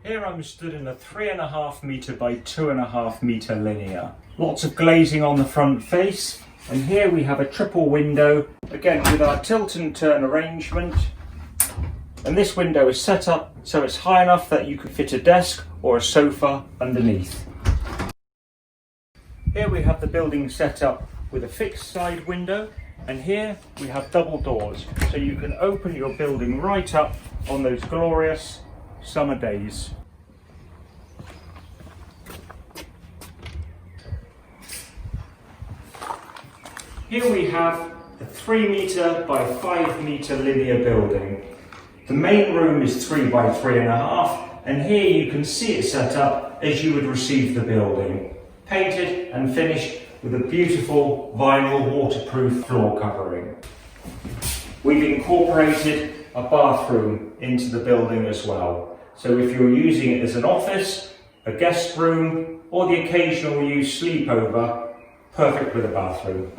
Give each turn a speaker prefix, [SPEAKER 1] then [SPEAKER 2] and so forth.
[SPEAKER 1] Here I'm stood in a 3.5 metre by 2.5 metre linear. Lots of glazing on the front face, and here we have a triple window, again with our tilt and turn arrangement. And this window is set up so it's high enough that you could fit a desk or a sofa underneath. Here we have the building set up with a fixed side window, and here we have double doors, so you can open your building right up on those glorious summer days. Here we have the 3 metre by 5 metre linear building. The main room is 3 by 3.5, and here you can see it set up as you would receive the building. Painted and finished with a beautiful vinyl waterproof floor covering. We've incorporated a bathroom into the building as well. So if you're using it as an office, a guest room, or the occasional use sleepover, perfect with a bathroom.